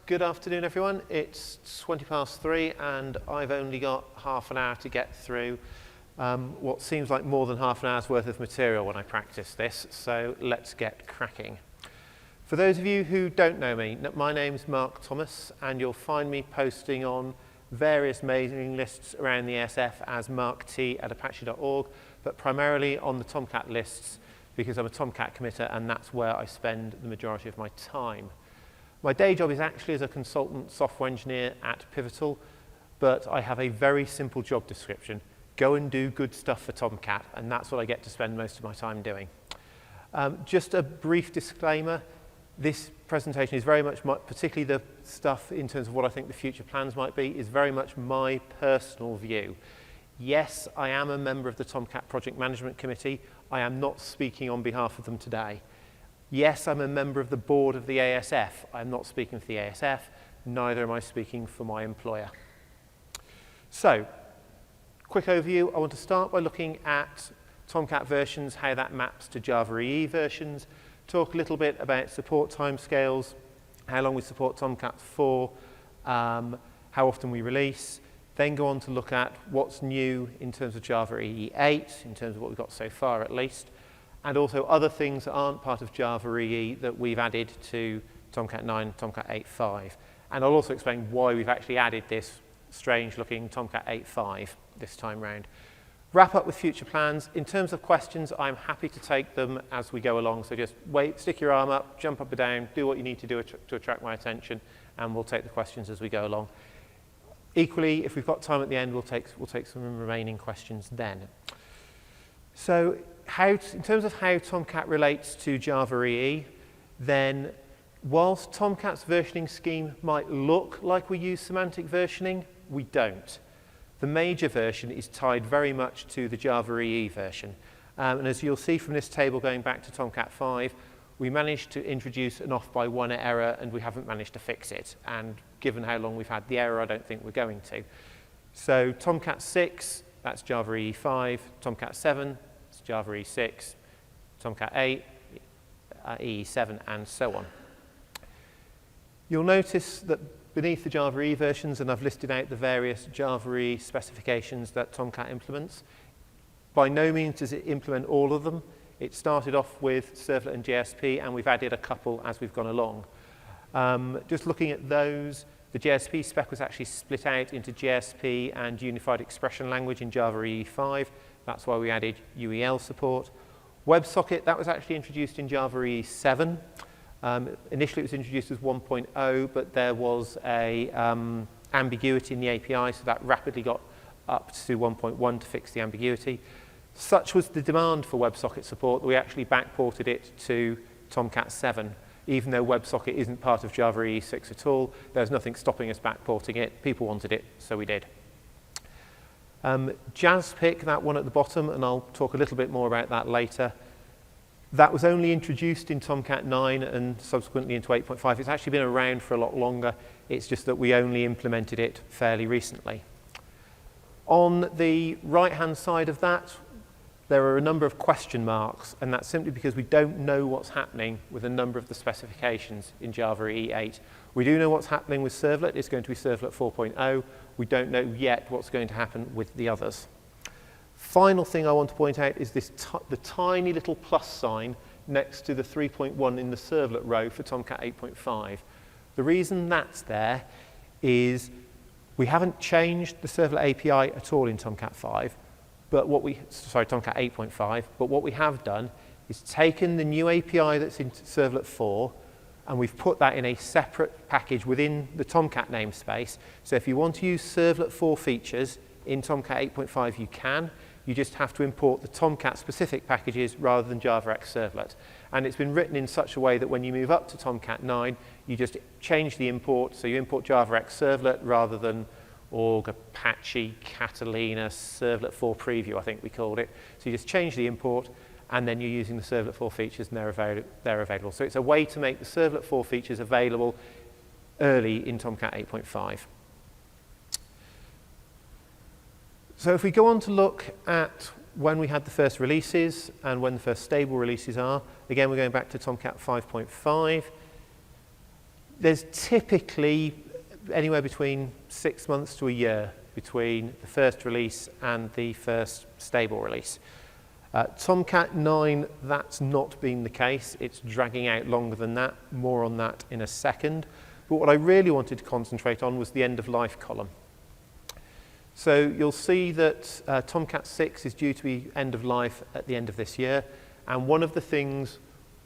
good afternoon everyone. It's 3:20 and I've only got half an hour to get through what seems like more than half an hour's worth of material when I practice this, so let's get cracking. For those of you who don't know me, my name's Mark Thomas and you'll find me posting on various mailing lists around the ESF as markt@apache.org, but primarily on the Tomcat lists because I'm a Tomcat committer and that's where I spend the majority of my time. My day job is actually as a consultant software engineer at Pivotal, but I have a very simple job description. Go and do good stuff for Tomcat, and that's what I get to spend most of my time doing. Just a brief disclaimer, this presentation is very much, particularly the stuff in terms of what I think the future plans might be, is very much my personal view. Yes, I am a member of the Tomcat Project Management Committee. I am not speaking on behalf of them today. Yes, I'm a member of the board of the ASF. I'm not speaking for the ASF, neither am I speaking for my employer. So, quick overview. I want to start by looking at Tomcat versions, how that maps to Java EE versions, talk a little bit about support timescales, how long we support Tomcat for, how often we release, then go on to look at what's new in terms of Java EE 8, in terms of what we've got so far at least, and also other things that aren't part of Java EE that we've added to Tomcat 9, Tomcat 8.5. And I'll also explain why we've actually added this strange-looking Tomcat 8.5 this time round. Wrap up with future plans. In terms of questions, I'm happy to take them as we go along. So just wait, stick your arm up, jump up and down, do what you need to do to attract my attention, and we'll take the questions as we go along. Equally, if we've got time at the end, we'll take some remaining questions then. So, in terms of how Tomcat relates to Java EE, then whilst Tomcat's versioning scheme might look like we use semantic versioning, we don't. The major version is tied very much to the Java EE version. And as you'll see from this table going back to Tomcat 5, we managed to introduce an off by one error and we haven't managed to fix it. And given how long we've had the error, I don't think we're going to. So Tomcat 6, that's Java EE 5, Tomcat 7, it's Java EE 6, Tomcat 8, EE 7, and so on. You'll notice that beneath the Java EE versions, and I've listed out the various Java EE specifications that Tomcat implements, by no means does it implement all of them. It started off with Servlet and JASPIC, and we've added a couple as we've gone along. Just looking at those, the JASPIC spec was actually split out into JASPIC and Unified Expression Language in Java EE 5. That's why we added UEL support. WebSocket, that was actually introduced in Java EE 7. Initially it was introduced as 1.0, but there was a ambiguity in the API, so that rapidly got up to 1.1 to fix the ambiguity. Such was the demand for WebSocket support that we actually backported it to Tomcat 7. Even though WebSocket isn't part of Java EE 6 at all, there's nothing stopping us backporting it. People wanted it, so we did. JASPIC, that one at the bottom, and I'll talk a little bit more about that later. That was only introduced in Tomcat 9 and subsequently into 8.5. It's actually been around for a lot longer. It's just that we only implemented it fairly recently. On the right-hand side of that, there are a number of question marks, and that's simply because we don't know what's happening with a number of the specifications in Java EE 8. We do know what's happening with Servlet. It's going to be Servlet 4.0. We don't know yet what's going to happen with the others. Final thing I want to point out is this the tiny little plus sign next to the 3.1 in the Servlet row for Tomcat 8.5. The reason that's there is we haven't changed the Servlet API at all in Tomcat 5, but Tomcat 8.5, but what we have done is taken the new API that's in Servlet 4 and we've put that in a separate package within the Tomcat namespace. So if you want to use Servlet 4 features in Tomcat 8.5, you can. You just have to import the Tomcat specific packages rather than JavaX Servlet. And it's been written in such a way that when you move up to Tomcat 9, you just change the import. So you import JavaX Servlet rather than org, Apache, Catalina, Servlet 4 preview, I think we called it. So you just change the import, and then you're using the Servlet 4 features, and they're available. So it's a way to make the Servlet 4 features available early in Tomcat 8.5. So if we go on to look at when we had the first releases and when the first stable releases are, again, we're going back to Tomcat 5.5. There's typically anywhere between 6 months to a year between the first release and the first stable release. Tomcat 9, that's not been the case. It's dragging out longer than that. More on that in a second. But what I really wanted to concentrate on was the end of life column. So you'll see that Tomcat 6 is due to be end of life at the end of this year. And one of the things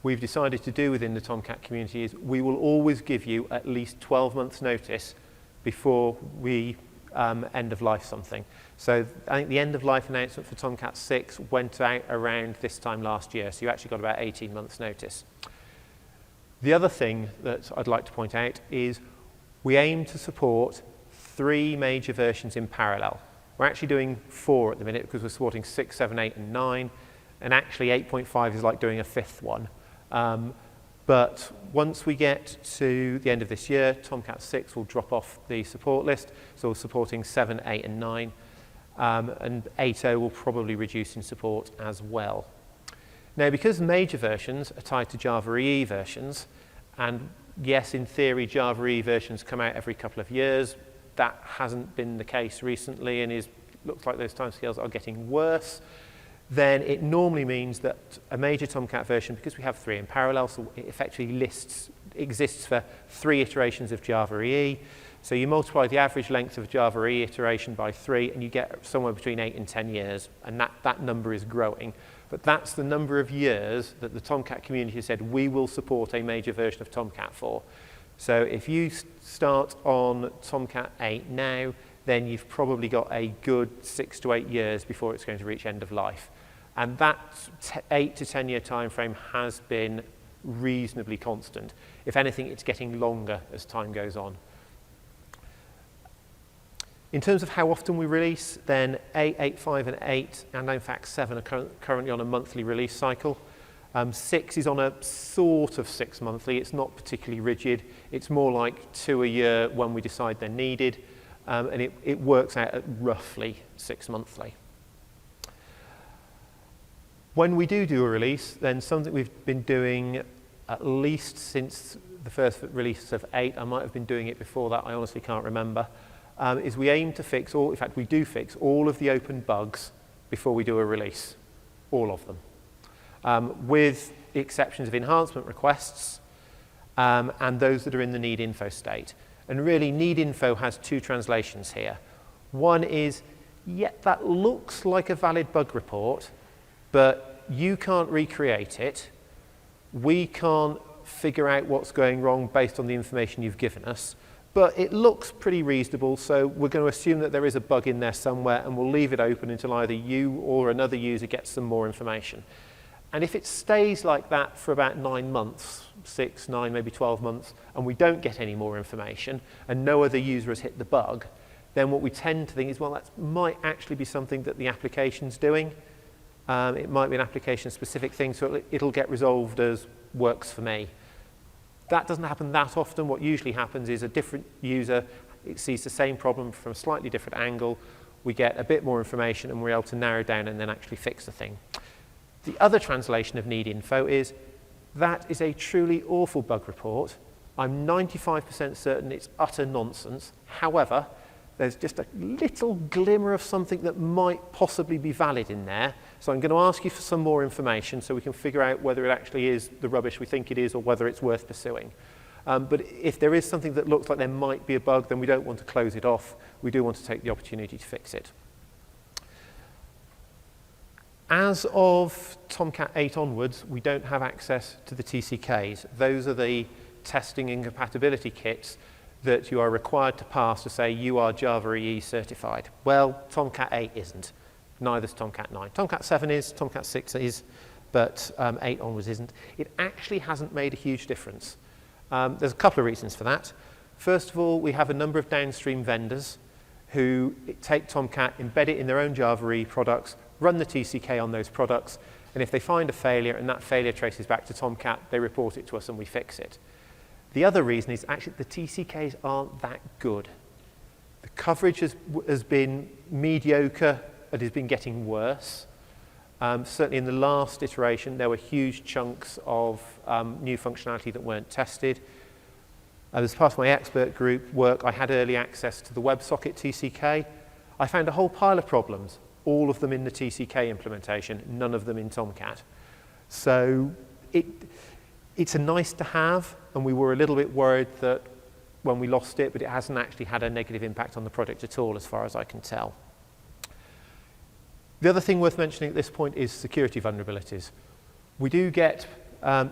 we've decided to do within the Tomcat community is we will always give you at least 12 months notice before we end of life something. So I think the end of life announcement for Tomcat 6 went out around this time last year. So you actually got about 18 months notice. The other thing that I'd like to point out is we aim to support 3 major versions in parallel. We're actually doing 4 at the minute because we're supporting 6, 7, 8, and 9. And actually 8.5 is like doing a 5th one. But once we get to the end of this year, Tomcat 6 will drop off the support list. So we're supporting 7, 8, and 9. And 8.0 will probably reduce in support as well. Now, because major versions are tied to Java EE versions, and yes, in theory, Java EE versions come out every couple of years, that hasn't been the case recently and looks like those timescales are getting worse, then it normally means that a major Tomcat version, because we have 3 in parallel, so it effectively exists for 3 iterations of Java EE. So you multiply the average length of Java EE iteration by 3, and you get somewhere between 8 and 10 years, and that number is growing. But that's the number of years that the Tomcat community has said we will support a major version of Tomcat for. So if you start on Tomcat 8 now, then you've probably got a good 6 to 8 years before it's going to reach end of life. And that 8 to 10 year time frame has been reasonably constant. If anything, it's getting longer as time goes on. In terms of how often we release, then 8, 8.5, and 8, and in fact 7 are currently on a monthly release cycle. 6 is on a sort of 6 monthly. It's not particularly rigid. It's more like 2 a year when we decide they're needed. And it works out at roughly 6 monthly. When we do a release, then something we've been doing at least since the first release of 8, I might have been doing it before that, I honestly can't remember, is we aim to fix in fact we do fix all of the open bugs before we do a release, all of them, with the exceptions of enhancement requests and those that are in the need info state. And really, need info has 2 translations here. One is, yeah, that looks like a valid bug report, but you can't recreate it. We can't figure out what's going wrong based on the information you've given us, but it looks pretty reasonable, so we're going to assume that there is a bug in there somewhere, and we'll leave it open until either you or another user gets some more information. And if it stays like that for about 9 months, 6, 9, maybe 12 months, and we don't get any more information, and no other user has hit the bug, then what we tend to think is, well, that might actually be something that the application's doing. It might be an application-specific thing, so it'll get resolved as works for me. That doesn't happen that often. What usually happens is a different user sees the same problem from a slightly different angle. We get a bit more information, and we're able to narrow down and then actually fix the thing. The other translation of need info is, that is a truly awful bug report. I'm 95% certain it's utter nonsense. However, there's just a little glimmer of something that might possibly be valid in there. So I'm going to ask you for some more information so we can figure out whether it actually is the rubbish we think it is or whether it's worth pursuing. But if there is something that looks like there might be a bug, then we don't want to close it off. We do want to take the opportunity to fix it. As of Tomcat 8 onwards, we don't have access to the TCKs. Those are the testing and compatibility kits that you are required to pass to say you are Java EE certified. Well, Tomcat 8 isn't. Neither's Tomcat 9. Tomcat 7 is, Tomcat 6 is, but 8 onwards isn't. It actually hasn't made a huge difference. There's a couple of reasons for that. First of all, we have a number of downstream vendors who take Tomcat, embed it in their own Java EE products, run the TCK on those products, and if they find a failure and that failure traces back to Tomcat, they report it to us and we fix it. The other reason is actually the TCKs aren't that good. The coverage has been mediocre and has been getting worse. Certainly in the last iteration, there were huge chunks of new functionality that weren't tested. As part of my expert group work, I had early access to the WebSocket TCK. I found a whole pile of problems, all of them in the TCK implementation, none of them in Tomcat. So it's a nice to have, and we were a little bit worried that when we lost it, but it hasn't actually had a negative impact on the project at all, as far as I can tell. The other thing worth mentioning at this point is security vulnerabilities. We do get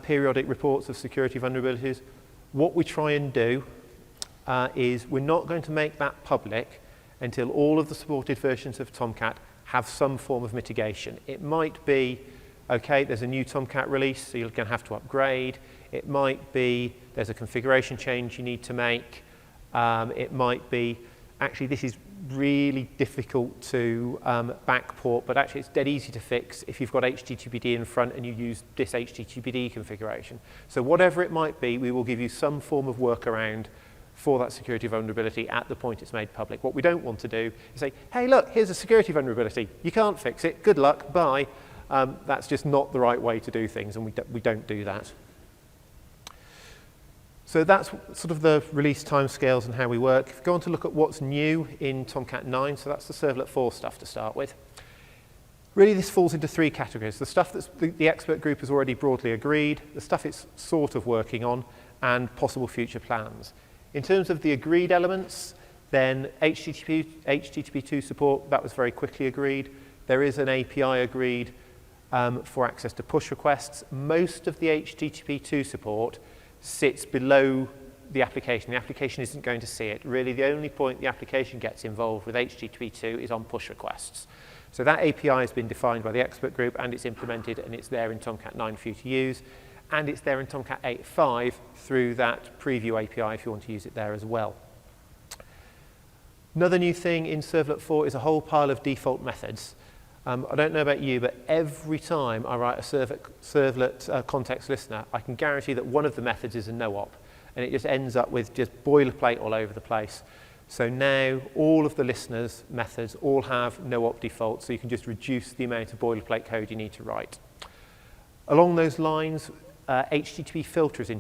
periodic reports of security vulnerabilities. What we try and do is we're not going to make that public until all of the supported versions of Tomcat have some form of mitigation. It might be, okay, there's a new Tomcat release, so you're going to have to upgrade. It might be there's a configuration change you need to make. It might be, actually, this is really difficult to backport, but actually it's dead easy to fix if you've got HTTPD in front and you use this HTTPD configuration. So whatever it might be, we will give you some form of workaround for that security vulnerability at the point it's made public. What we don't want to do is say, hey, look, here's a security vulnerability. You can't fix it. Good luck. Bye. That's just not the right way to do things, and we don't do that. So that's sort of the release timescales and how we work. If we go on to look at what's new in Tomcat 9, so that's the Servlet 4 stuff to start with. Really, this falls into three categories. The stuff that the expert group has already broadly agreed, the stuff it's sort of working on, and possible future plans. In terms of the agreed elements, then HTTP2 support, that was very quickly agreed. There is an API agreed for access to push requests. Most of the HTTP2 support sits below the application. The application isn't going to see it. Really, the only point the application gets involved with HTTP2 is on push requests. So that API has been defined by the expert group, and it's implemented, and it's there in Tomcat 9 for you to use. And it's there in Tomcat 8.5 through that preview API if you want to use it there as well. Another new thing in Servlet 4 is a whole pile of default methods. I don't know about you, but every time I write a Servlet context listener, I can guarantee that one of the methods is a no-op, and it just ends up with just boilerplate all over the place. So now all of the listeners' methods all have no-op defaults, so you can just reduce the amount of boilerplate code you need to write. Along those lines, HTTP filter is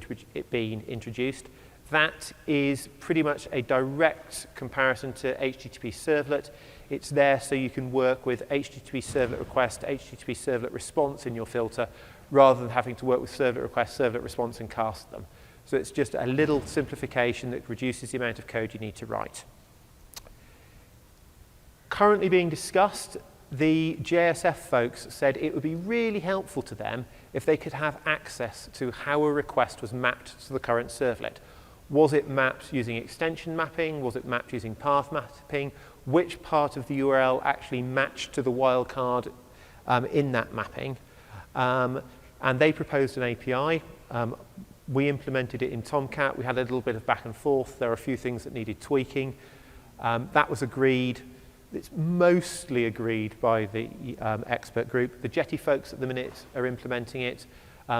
being introduced. That is pretty much a direct comparison to HTTP servlet. It's there so you can work with HTTP servlet request, HTTP servlet response in your filter, rather than having to work with servlet request, servlet response, and cast them. So it's just a little simplification that reduces the amount of code you need to write. Currently being discussed, the JSF folks said it would be really helpful to them if they could have access to how a request was mapped to the current servlet. Was it mapped using extension mapping? Was it mapped using path mapping? Which part of the URL actually matched to the wildcard in that mapping? And they proposed an API. We implemented it in Tomcat. We had a little bit of back and forth. There are a few things that needed tweaking. That was agreed. It's mostly agreed by the expert group. The Jetty folks at the minute are implementing it.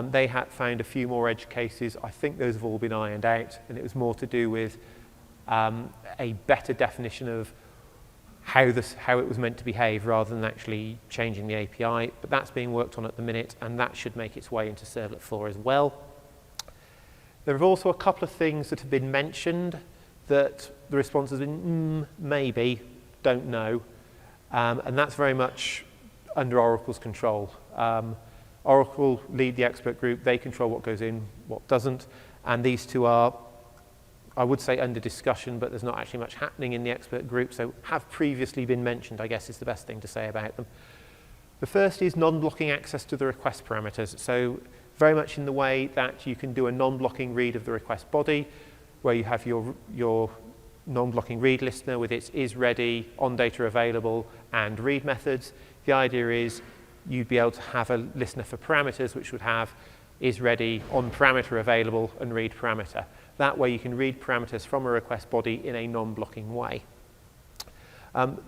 They had found a few more edge cases. I think those have all been ironed out, and it was more to do with a better definition of how it was meant to behave rather than actually changing the API. But that's being worked on at the minute, and that should make its way into Servlet 4 as well. There have also a couple of things that have been mentioned that the response has been, maybe, don't know, and that's very much under Oracle's control. Oracle lead the expert group, they control what goes in, what doesn't, and these two are, I would say, under discussion, but there's not actually much happening in the expert group, so have previously been mentioned, I guess is the best thing to say about them. The first is non-blocking access to the request parameters, so very much in the way that you can do a non-blocking read of the request body, where you have your non-blocking read listener with its isReady, onDataAvailable, and read methods. The idea is you'd be able to have a listener for parameters which would have isReady, onParameterAvailable, and read parameter. That way you can read parameters from a request body in a non-blocking way.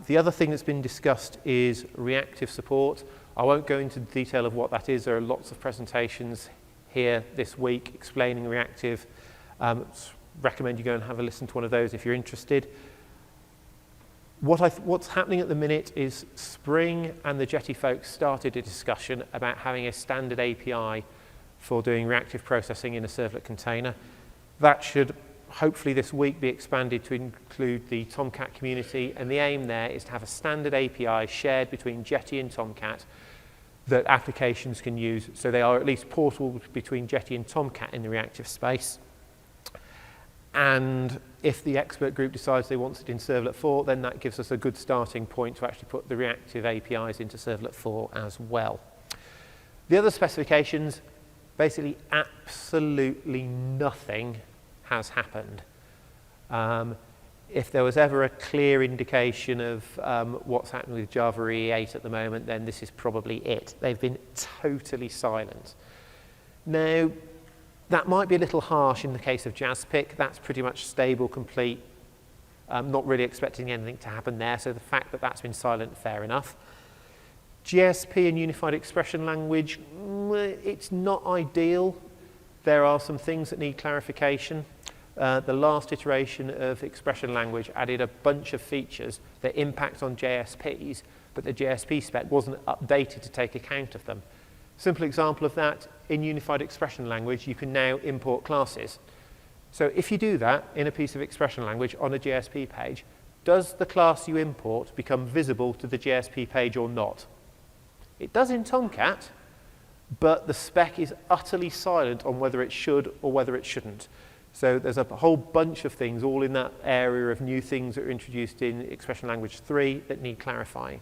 The other thing that's been discussed is reactive support. I won't go into detail of what that is. There are lots of presentations here this week explaining reactive. Recommend you go and have a listen to one of those if you're interested. What's happening at the minute is Spring and the Jetty folks started a discussion about having a standard API for doing reactive processing in a servlet container. That should hopefully this week, be expanded to include the Tomcat community, and the aim there is to have a standard API shared between Jetty and Tomcat that applications can use, so they are at least portable between Jetty and Tomcat in the reactive space. And if the expert group decides they want it in Servlet 4, then that gives us a good starting point to actually put the reactive APIs into Servlet 4 as well. The other specifications, basically absolutely nothing has happened. If there was ever a clear indication of what's happening with Java EE8 at the moment, then this is probably it. They've been totally silent. Now, that might be a little harsh in the case of JASPIC. That's pretty much stable, complete. Not really expecting anything to happen there, so the fact that that's been silent, fair enough. GSP and Unified Expression Language, it's not ideal. There are some things that need clarification. The last iteration of expression language added a bunch of features that impact on JSPs, but the JSP spec wasn't updated to take account of them. Simple example of that, in Unified Expression Language, you can now import classes. So if you do that in a piece of expression language on a JSP page, does the class you import become visible to the JSP page or not? It does in Tomcat, but the spec is utterly silent on whether it should or whether it shouldn't. So there's a whole bunch of things all in that area of new things that are introduced in Expression Language 3 that need clarifying.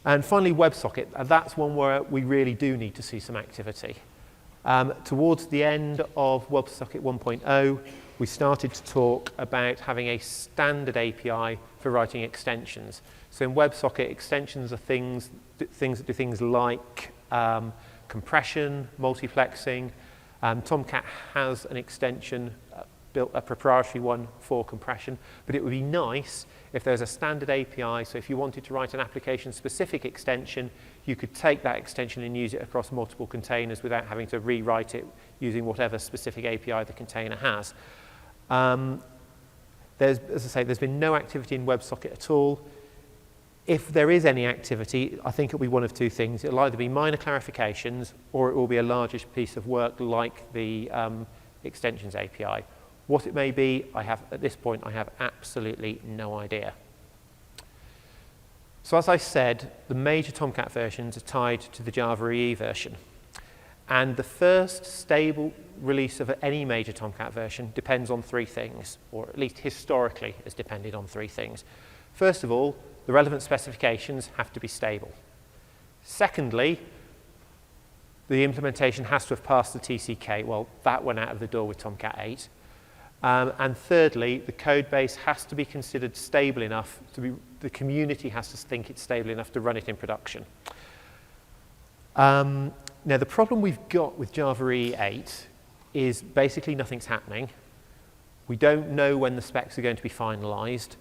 And finally, WebSocket. That's one where we really do need to see some activity. Towards the end of WebSocket 1.0, we started to talk about having a standard API for writing extensions. So in WebSocket, extensions are things that do things like compression, multiplexing. Tomcat has an extension, built a proprietary one for compression, but it would be nice if there's a standard API, so if you wanted to write an application-specific extension, you could take that extension and use it across multiple containers without having to rewrite it using whatever specific API the container has. As I say, there's been no activity in WebSocket at all. If there is any activity, I think it'll be one of two things. It'll either be minor clarifications or it will be a largish piece of work like the extensions API. What it may be, at this point, I have absolutely no idea. So as I said, the major Tomcat versions are tied to the Java EE version. And the first stable release of any major Tomcat version depends on three things, or at least historically has depended on three things. First of all, the relevant specifications have to be stable. Secondly, the implementation has to have passed the TCK. Well, that went out of the door with Tomcat 8. And thirdly, the code base has to be considered stable enough the community has to think it's stable enough to run it in production. Now, the problem we've got with Java EE 8 is basically nothing's happening. We don't know when the specs are going to be finalized.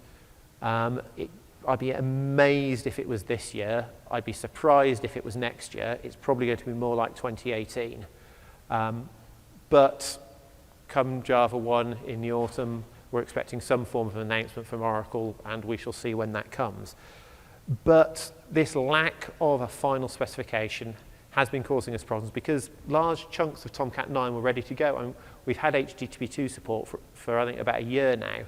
I'd be amazed if it was this year. I'd be surprised if it was next year. It's probably going to be more like 2018. But come Java 1 in the autumn, we're expecting some form of announcement from Oracle, and we shall see when that comes. But this lack of a final specification has been causing us problems because large chunks of Tomcat 9 were ready to go. And we've had HTTP2 support for I think about a year now.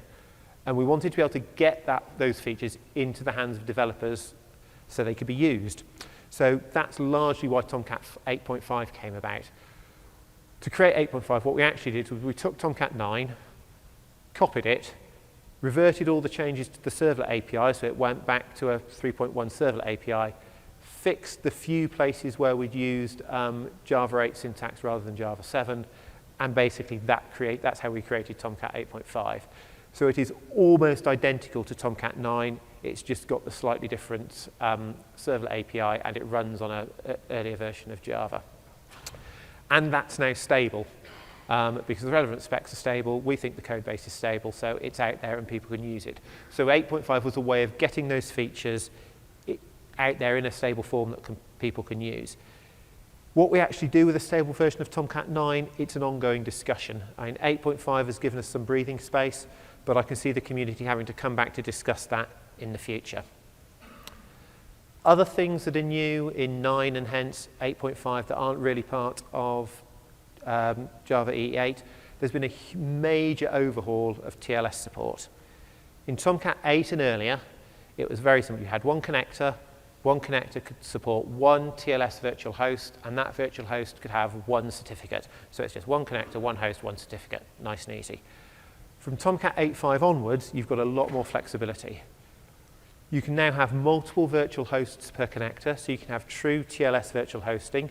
And we wanted to be able to get those features into the hands of developers so they could be used. So that's largely why Tomcat 8.5 came about. To create 8.5, what we actually did was we took Tomcat 9, copied it, reverted all the changes to the Servlet API, so it went back to a 3.1 Servlet API, fixed the few places where we'd used Java 8 syntax rather than Java 7, and basically that's how we created Tomcat 8.5. So it is almost identical to Tomcat 9. It's just got the slightly different Servlet API, and it runs on an earlier version of Java. And that's now stable because the relevant specs are stable. We think the code base is stable, so it's out there and people can use it. So 8.5 was a way of getting those features out there in a stable form that people can use. What we actually do with a stable version of Tomcat 9, it's an ongoing discussion. I mean, 8.5 has given us some breathing space, but I can see the community having to come back to discuss that in the future. Other things that are new in 9 and hence 8.5 that aren't really part of Java EE 8, there's been a major overhaul of TLS support. In Tomcat 8 and earlier, it was very simple. You had one connector could support one TLS virtual host, and that virtual host could have one certificate. So it's just one connector, one host, one certificate. Nice and easy. From Tomcat 8.5 onwards, you've got a lot more flexibility. You can now have multiple virtual hosts per connector, so you can have true TLS virtual hosting.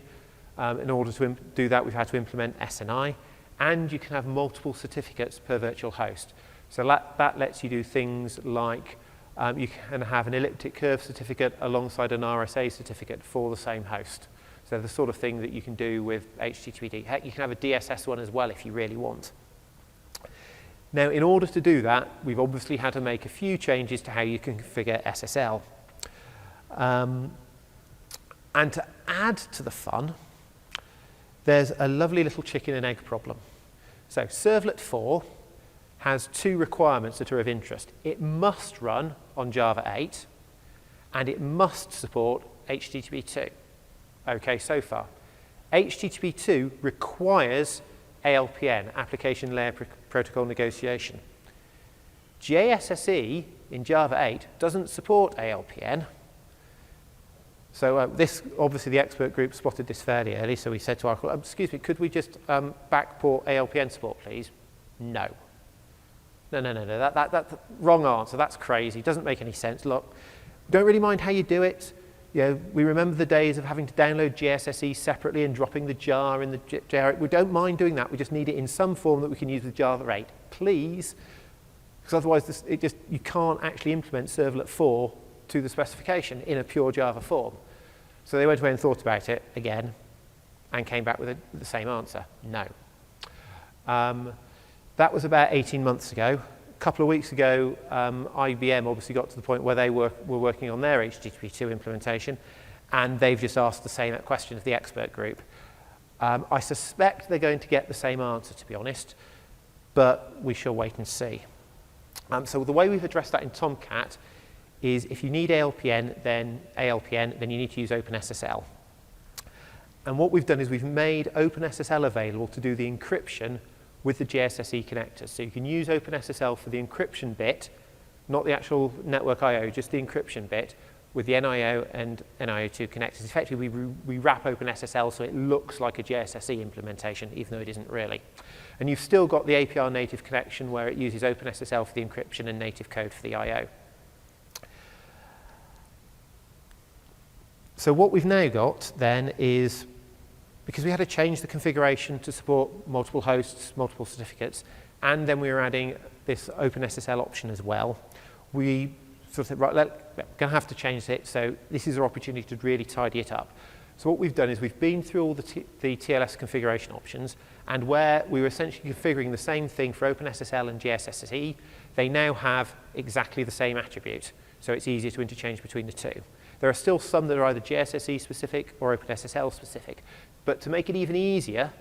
In order to do that, we've had to implement SNI, and you can have multiple certificates per virtual host. So that lets you do things like you can have an elliptic curve certificate alongside an RSA certificate for the same host. So the sort of thing that you can do with HTTPD. Heck, you can have a DSS one as well if you really want. Now, in order to do that, we've obviously had to make a few changes to how you can configure SSL. And to add to the fun, there's a lovely little chicken and egg problem. So Servlet 4 has two requirements that are of interest. It must run on Java 8, and it must support HTTP 2. Okay, so far. HTTP 2 requires ALPN, Application Layer Protocol Negotiation. JSSE in Java 8 doesn't support ALPN. So this, obviously the expert group spotted this fairly early, so we said to our excuse me, could we just backport ALPN support, please? No. No, that's wrong answer, that's crazy, doesn't make any sense. Look, don't really mind how you do it. You know, we remember the days of having to download JSSE separately and dropping the jar in the jar. We don't mind doing that, we just need it in some form that we can use with Java 8, please. Because otherwise you can't actually implement Servlet 4 to the specification in a pure Java form. So they went away and thought about it again and came back with the same answer, no. That was about 18 months ago. A couple of weeks ago, IBM obviously got to the point where they were working on their HTTP 2 implementation, and they've just asked the same question of the expert group. I suspect they're going to get the same answer, to be honest, but we shall wait and see. So the way we've addressed that in Tomcat is if you need ALPN, then you need to use OpenSSL. And what we've done is we've made OpenSSL available to do the encryption with the JSSE connectors. So you can use OpenSSL for the encryption bit, not the actual network I/O, just the encryption bit with the NIO and NIO2 connectors. Effectively, we wrap OpenSSL so it looks like a JSSE implementation, even though it isn't really. And you've still got the APR native connection where it uses OpenSSL for the encryption and native code for the I/O. So what we've now got then is, because we had to change the configuration to support multiple hosts, multiple certificates, and then we were adding this OpenSSL option as well, we sort of said, right, we're going to have to change it, so this is our opportunity to really tidy it up. So what we've done is we've been through all the TLS configuration options, and where we were essentially configuring the same thing for OpenSSL and JSSE, they now have exactly the same attribute, so it's easier to interchange between the two. There are still some that are either JSSE specific or OpenSSL specific, but to make it even easier,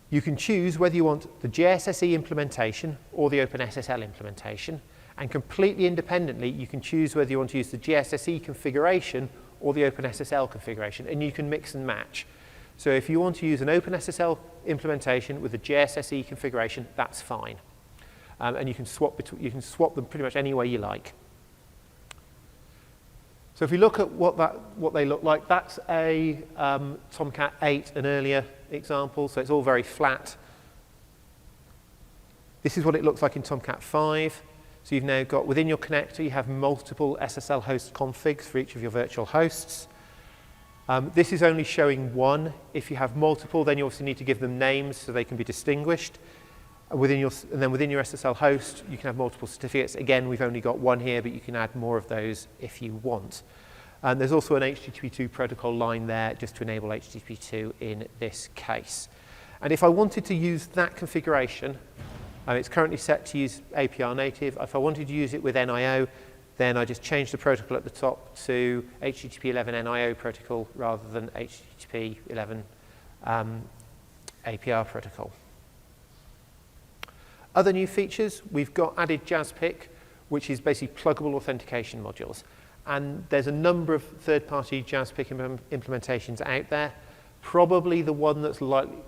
you can choose whether you want the JSSE implementation or the OpenSSL implementation, and completely independently, you can choose whether you want to use the JSSE configuration or the OpenSSL configuration, and you can mix and match. So if you want to use an OpenSSL implementation with a JSSE configuration, that's fine. And you can swap them pretty much any way you like. So if we look at what they look like, that's a Tomcat 8 and earlier example, so it's all very flat. This is what it looks like in Tomcat 5. So you've now got, within your connector, you have multiple SSL host configs for each of your virtual hosts. This is only showing one. If you have multiple, then you also need to give them names so they can be distinguished. And then within your SSL host, you can have multiple certificates. Again, we've only got one here, but you can add more of those if you want. And there's also an HTTP 2 protocol line there just to enable HTTP 2 in this case. And if I wanted to use that configuration, it's currently set to use APR native. If I wanted to use it with NIO, then I just change the protocol at the top to HTTP 11 NIO protocol rather than HTTP 11 APR protocol. Other new features, we've got added JASPIC, which is basically pluggable authentication modules. And there's a number of third-party JASPIC implementations out there. Probably the one that's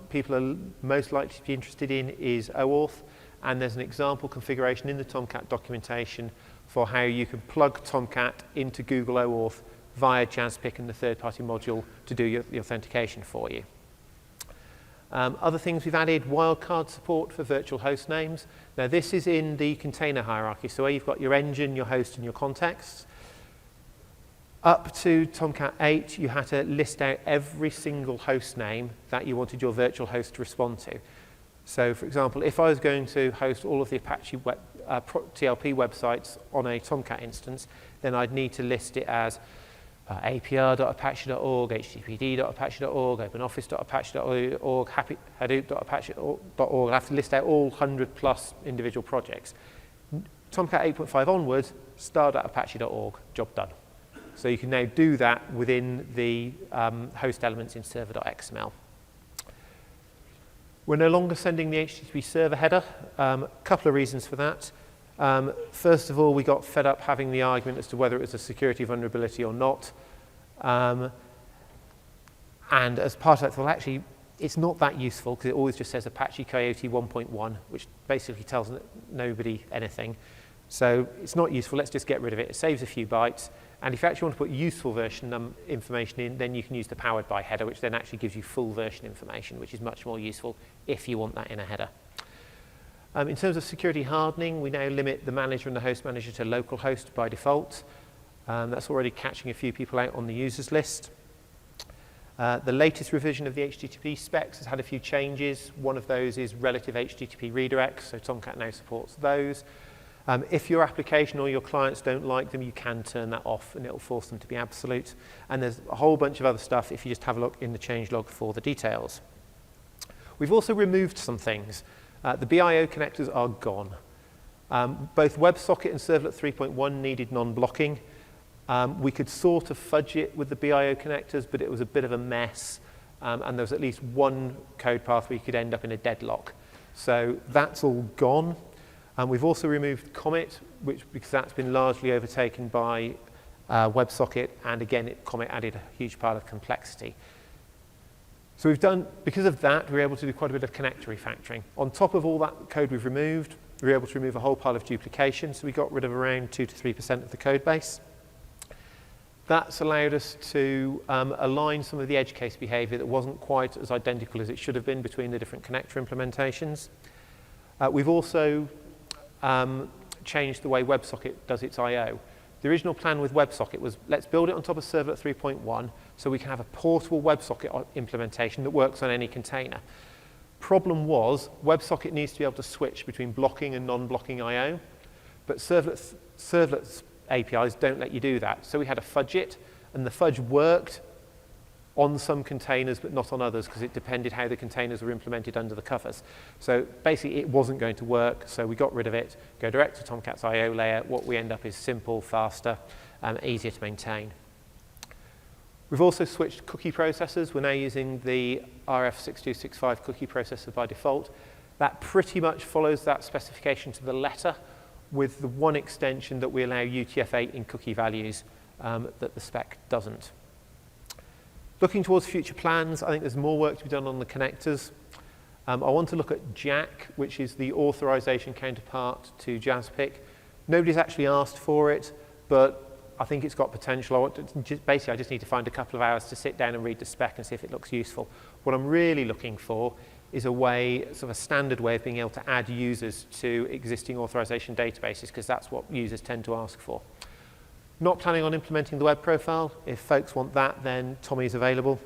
people are most likely to be interested in is OAuth, and there's an example configuration in the Tomcat documentation for how you can plug Tomcat into Google OAuth via JASPIC and the third-party module to do the authentication for you. Other things we've added, wildcard support for virtual host names. Now this is in the container hierarchy, so where you've got your engine, your host, and your contexts. Up to Tomcat 8, you had to list out every single host name that you wanted your virtual host to respond to. So for example, if I was going to host all of the Apache TLP websites on a Tomcat instance, then I'd need to list it as apr.apache.org, httpd.apache.org, openoffice.apache.org, hadoop.apache.org. I have to list out all 100 plus individual projects. Tomcat 8.5 onwards, star.apache.org, job done. So you can now do that within the host elements in server.xml. We're no longer sending the HTTP server header. A couple of reasons for that. First of all, we got fed up having the argument as to whether it was a security vulnerability or not. And as part of that, well, actually, it's not that useful because it always just says Apache Coyote 1.1, which basically tells nobody anything. So it's not useful. Let's just get rid of it. It saves a few bytes. And if you actually want to put useful version information in, then you can use the powered by header, which then actually gives you full version information, which is much more useful if you want that in a header. In terms of security hardening, we now limit the manager and the host manager to localhost by default. That's already catching a few people out on the users list. The latest revision of the HTTP specs has had a few changes. One of those is relative HTTP redirects, so Tomcat now supports those. If your application or your clients don't like them, you can turn that off and it'll force them to be absolute. And there's a whole bunch of other stuff if you just have a look in the changelog for the details. We've also removed some things. The BIO connectors are gone. Both WebSocket and Servlet 3.1 needed non-blocking. We could sort of fudge it with the BIO connectors, but it was a bit of a mess. And there was at least one code path where you could end up in a deadlock. So that's all gone. We've also removed Comet, because that's been largely overtaken by WebSocket, and again, Comet added a huge pile of complexity. So we've done, because of that, we're able to do quite a bit of connector refactoring. On top of all that code we've removed, we were able to remove a whole pile of duplication, so we got rid of around 2 to 3% of the code base. That's allowed us to align some of the edge case behavior that wasn't quite as identical as it should have been between the different connector implementations. We've also changed the way WebSocket does its I/O. The original plan with WebSocket was let's build it on top of Servlet 3.1 so we can have a portable WebSocket implementation that works on any container. Problem was WebSocket needs to be able to switch between blocking and non-blocking I/O, but Servlet's APIs don't let you do that. So we had to fudge it, and the fudge worked on some containers but not on others because it depended how the containers were implemented under the covers. So basically it wasn't going to work, so we got rid of it, go direct to Tomcat's I/O layer. What we end up is simple, faster, easier to maintain. We've also switched cookie processors. We're now using the RF6265 cookie processor by default. That pretty much follows that specification to the letter, with the one extension that we allow UTF-8 in cookie values that the spec doesn't. Looking towards future plans, I think there's more work to be done on the connectors. I want to look at Jack, which is the authorization counterpart to JASPIC. Nobody's actually asked for it, but I think it's got potential. Basically, I just need to find a couple of hours to sit down and read the spec and see if it looks useful. What I'm really looking for is a way, sort of a standard way of being able to add users to existing authorization databases, because that's what users tend to ask for. Not planning on implementing the web profile. If folks want that, then Tommy's available.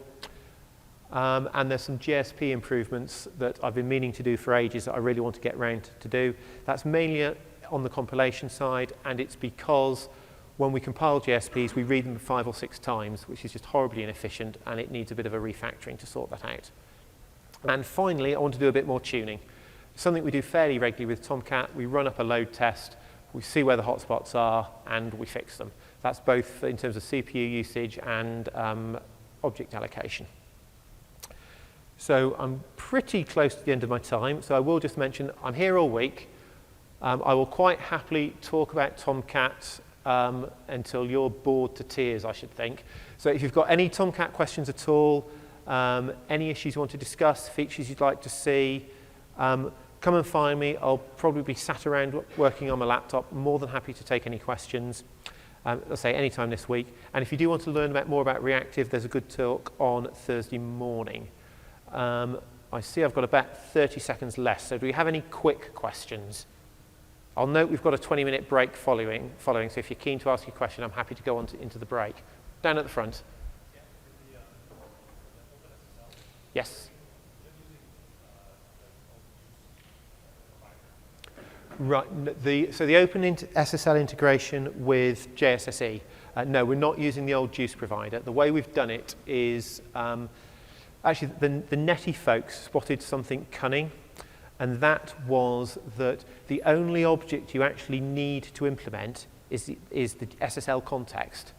And there's some JSP improvements that I've been meaning to do for ages that I really want to get around to do. That's mainly on the compilation side, and it's because when we compile JSPs, we read them 5 or 6 times, which is just horribly inefficient, and it needs a bit of a refactoring to sort that out. And finally, I want to do a bit more tuning. Something we do fairly regularly with Tomcat. We run up a load test, we see where the hotspots are, and we fix them. That's both in terms of CPU usage and object allocation. So I'm pretty close to the end of my time, so I will just mention I'm here all week. I will quite happily talk about Tomcat until you're bored to tears, I should think. So if you've got any Tomcat questions at all, any issues you want to discuss, features you'd like to see, come and find me. I'll probably be sat around working on my laptop. More than happy to take any questions. I'll say anytime this week. And if you do want to learn more about reactive, there's a good talk on Thursday morning. I see I've got about 30 seconds left, so do we have any quick questions? I'll note we've got a 20-minute break following, so if you're keen to ask your question, I'm happy to go on into the break. Down at the front. Yes? Right, so the OpenSSL integration with JSSE, no, we're not using the old juice provider. The way we've done it is, actually the Netty folks spotted something cunning, and that was that the only object you actually need to implement is the SSL context.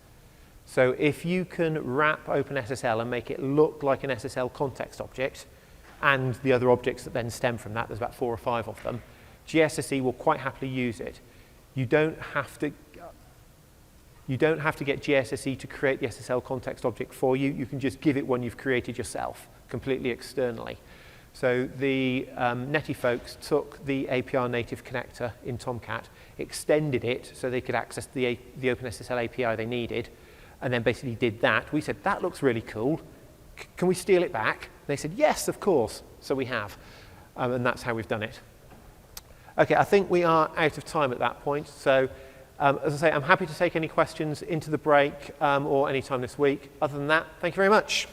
So if you can wrap OpenSSL and make it look like an SSL context object, and the other objects that then stem from that, there's about 4 or 5 of them, JSSE will quite happily use it. You don't have to get JSSE to create the SSL context object for you. You can just give it one you've created yourself, completely externally. So the Netty folks took the APR native connector in Tomcat, extended it so they could access the OpenSSL API they needed, and then basically did that. We said, that looks really cool. Can we steal it back? They said, yes, of course. So we have. And that's how we've done it. OK, I think we are out of time at that point. So as I say, I'm happy to take any questions into the break or any time this week. Other than that, thank you very much.